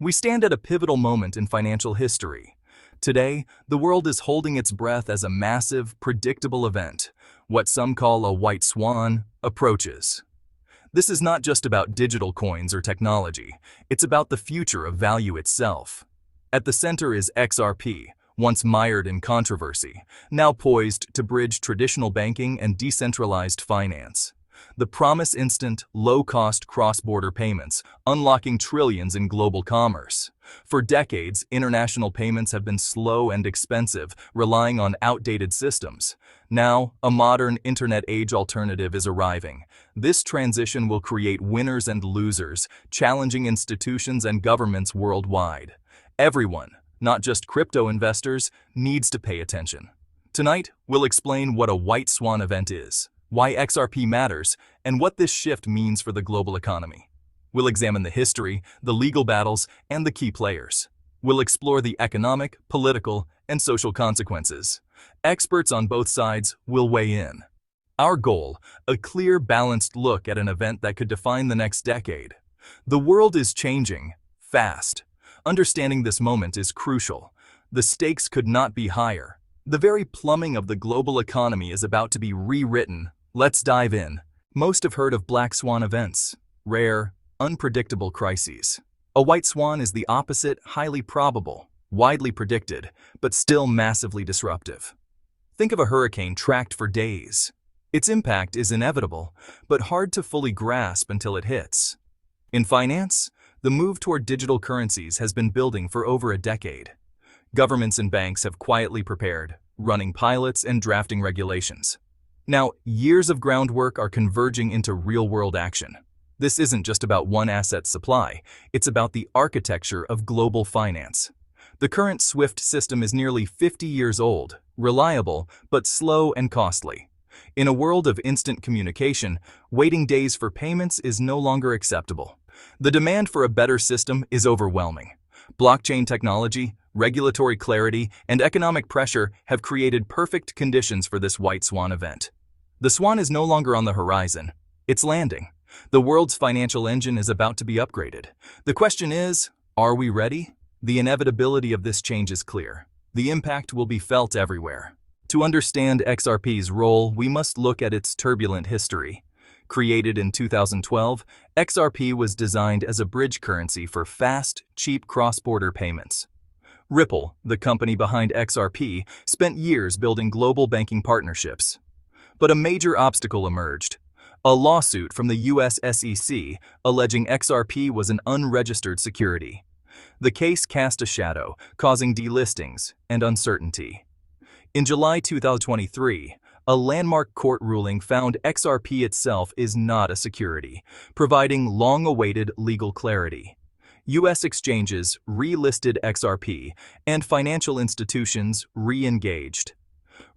We stand at a pivotal moment in financial history. Today, the world is holding its breath as a massive, predictable event, what some call a white swan, approaches. This is not just about digital coins or technology, it's about the future of value itself. At the center is XRP, once mired in controversy, now poised to bridge traditional banking and decentralized finance. The promise instant, low-cost cross-border payments, unlocking trillions in global commerce. For decades, international payments have been slow and expensive, relying on outdated systems. Now, a modern internet-age alternative is arriving. This transition will create winners and losers, challenging institutions and governments worldwide. Everyone, not just crypto investors, needs to pay attention. Tonight, we'll explain what a white swan event is, why XRP matters, and what this shift means for the global economy. We'll examine the history, the legal battles, and the key players. We'll explore the economic, political, and social consequences. Experts on both sides will weigh in. Our goal, a clear, balanced look at an event that could define the next decade. The world is changing, fast. Understanding this moment is crucial. The stakes could not be higher. The very plumbing of the global economy is about to be rewritten. Let's dive in. Most have heard of black swan events, rare, unpredictable crises. A white swan is the opposite, highly probable, widely predicted, but still massively disruptive. Think of a hurricane tracked for days. Its impact is inevitable, but hard to fully grasp until it hits. In finance, the move toward digital currencies has been building for over a decade. Governments and banks have quietly prepared, running pilots and drafting regulations. Now, years of groundwork are converging into real-world action. This isn't just about one asset's supply, it's about the architecture of global finance. The current SWIFT system is nearly 50 years old, reliable, but slow and costly. In a world of instant communication, waiting days for payments is no longer acceptable. The demand for a better system is overwhelming. Blockchain technology, regulatory clarity, and economic pressure have created perfect conditions for this white swan event. The swan is no longer on the horizon. It's landing. The world's financial engine is about to be upgraded. The question is, are we ready? The inevitability of this change is clear. The impact will be felt everywhere. To understand XRP's role, we must look at its turbulent history. Created in 2012, XRP was designed as a bridge currency for fast, cheap cross-border payments. Ripple, the company behind XRP, spent years building global banking partnerships. But a major obstacle emerged. A lawsuit from the US SEC alleging XRP was an unregistered security. The case cast a shadow, causing delistings and uncertainty. In July 2023, a landmark court ruling found XRP itself is not a security, providing long-awaited legal clarity. US exchanges relisted XRP, and financial institutions re-engaged.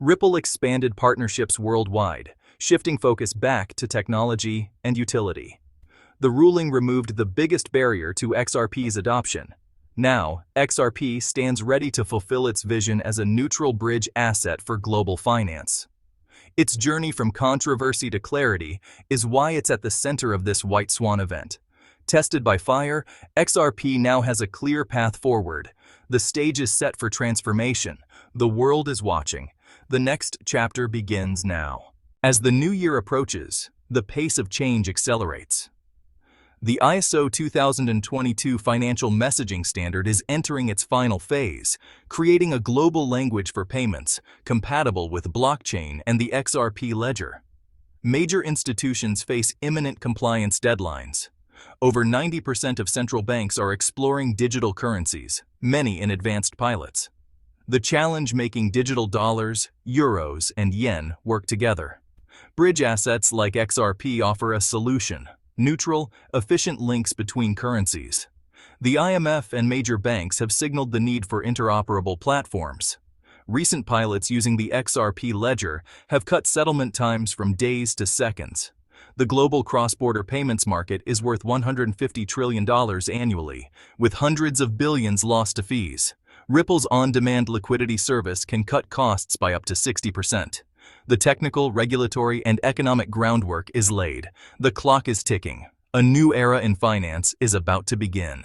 Ripple expanded partnerships worldwide, shifting focus back to technology and utility. The ruling removed the biggest barrier to XRP's adoption. Now, XRP stands ready to fulfill its vision as a neutral bridge asset for global finance. Its journey from controversy to clarity is why it's at the center of this white swan event. Tested by fire, XRP now has a clear path forward. The stage is set for transformation. The world is watching. The next chapter begins now. As the new year approaches, the pace of change accelerates. The ISO 2022 financial messaging standard is entering its final phase, creating a global language for payments compatible with blockchain and the XRP ledger. Major institutions face imminent compliance deadlines. Over 90% of central banks are exploring digital currencies, many in advanced pilots. The challenge making digital dollars, euros, and yen work together. Bridge assets like XRP offer a solution. Neutral, efficient links between currencies. The IMF and major banks have signaled the need for interoperable platforms. Recent pilots using the XRP ledger have cut settlement times from days to seconds. The global cross-border payments market is worth $150 trillion annually, with hundreds of billions lost to fees. Ripple's on-demand liquidity service can cut costs by up to 60%. The technical, regulatory, and economic groundwork is laid. The clock is ticking. A new era in finance is about to begin.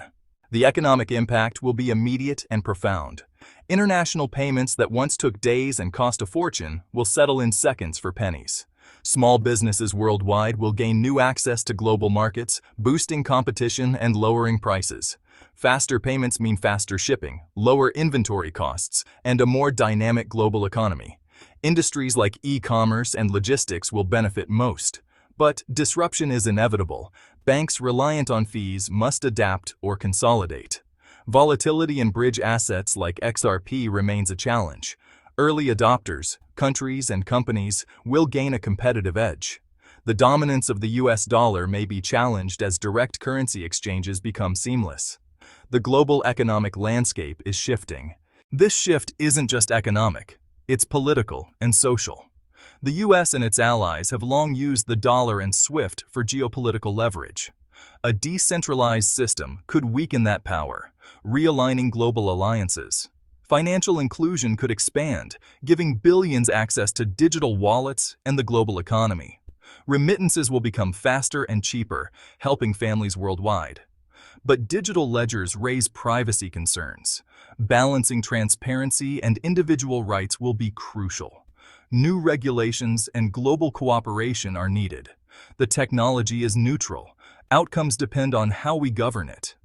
The economic impact will be immediate and profound. International payments that once took days and cost a fortune will settle in seconds for pennies. Small businesses worldwide will gain new access to global markets, boosting competition and lowering prices. Faster payments mean faster shipping, lower inventory costs, and a more dynamic global economy. Industries like e-commerce and logistics will benefit most. But disruption is inevitable. Banks reliant on fees must adapt or consolidate. Volatility in bridge assets like XRP remains a challenge. Early adopters, countries and companies will gain a competitive edge. The dominance of the US dollar may be challenged as direct currency exchanges become seamless. The global economic landscape is shifting. This shift isn't just economic, it's political and social. The US and its allies have long used the dollar and SWIFT for geopolitical leverage. A decentralized system could weaken that power, realigning global alliances. Financial inclusion could expand, giving billions access to digital wallets and the global economy. Remittances will become faster and cheaper, helping families worldwide. But digital ledgers raise privacy concerns. Balancing transparency and individual rights will be crucial. New regulations and global cooperation are needed. The technology is neutral. Outcomes depend on how we govern it.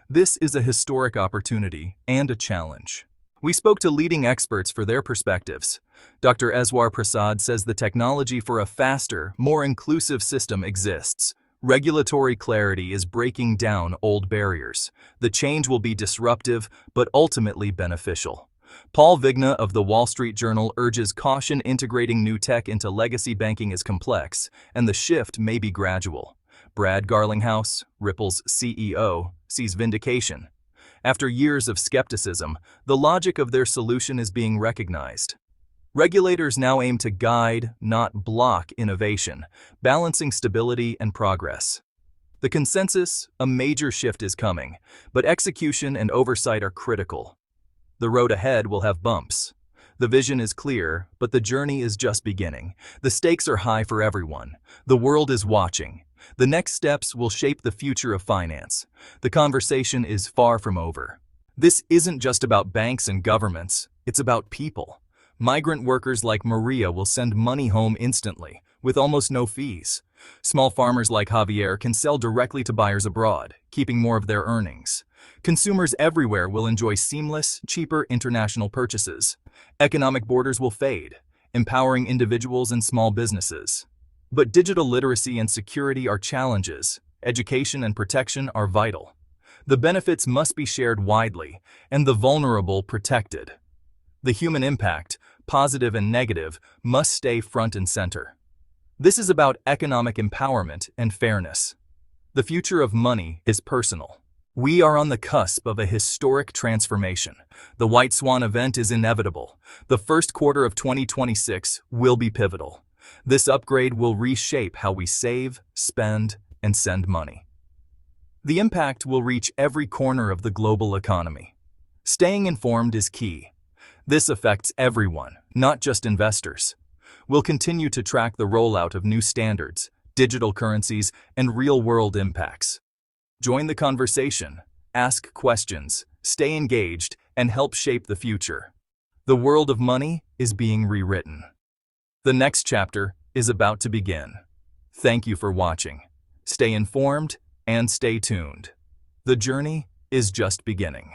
This is a historic opportunity and a challenge. We spoke to leading experts for their perspectives. Dr. Eswar Prasad says the technology for a faster, more inclusive system exists. Regulatory clarity is breaking down old barriers. The change will be disruptive, but ultimately beneficial. Paul Vigna of the Wall Street Journal urges caution. Integrating new tech into legacy banking is complex, and the shift may be gradual. Brad Garlinghouse, Ripple's CEO, sees vindication. After years of skepticism, the logic of their solution is being recognized. Regulators now aim to guide, not block, innovation, balancing stability and progress. The consensus: a major shift is coming, but execution and oversight are critical. The road ahead will have bumps. The vision is clear, but the journey is just beginning. The stakes are high for everyone. The world is watching. The next steps will shape the future of finance. The conversation is far from over. This isn't just about banks and governments, it's about people. Migrant workers like Maria will send money home instantly, with almost no fees. Small farmers like Javier can sell directly to buyers abroad, keeping more of their earnings. Consumers everywhere will enjoy seamless, cheaper international purchases. Economic borders will fade, empowering individuals and small businesses. But digital literacy and security are challenges. Education and protection are vital. The benefits must be shared widely, and the vulnerable protected. The human impact, positive and negative, must stay front and center. This is about economic empowerment and fairness. The future of money is personal. We are on the cusp of a historic transformation. The White Swan event is inevitable. The first quarter of 2026 will be pivotal. This upgrade will reshape how we save, spend, and send money. The impact will reach every corner of the global economy. Staying informed is key. This affects everyone, not just investors. We'll continue to track the rollout of new standards, digital currencies, and real-world impacts. Join the conversation, ask questions, stay engaged, and help shape the future. The world of money is being rewritten. The next chapter is about to begin. Thank you for watching. Stay informed and stay tuned. The journey is just beginning.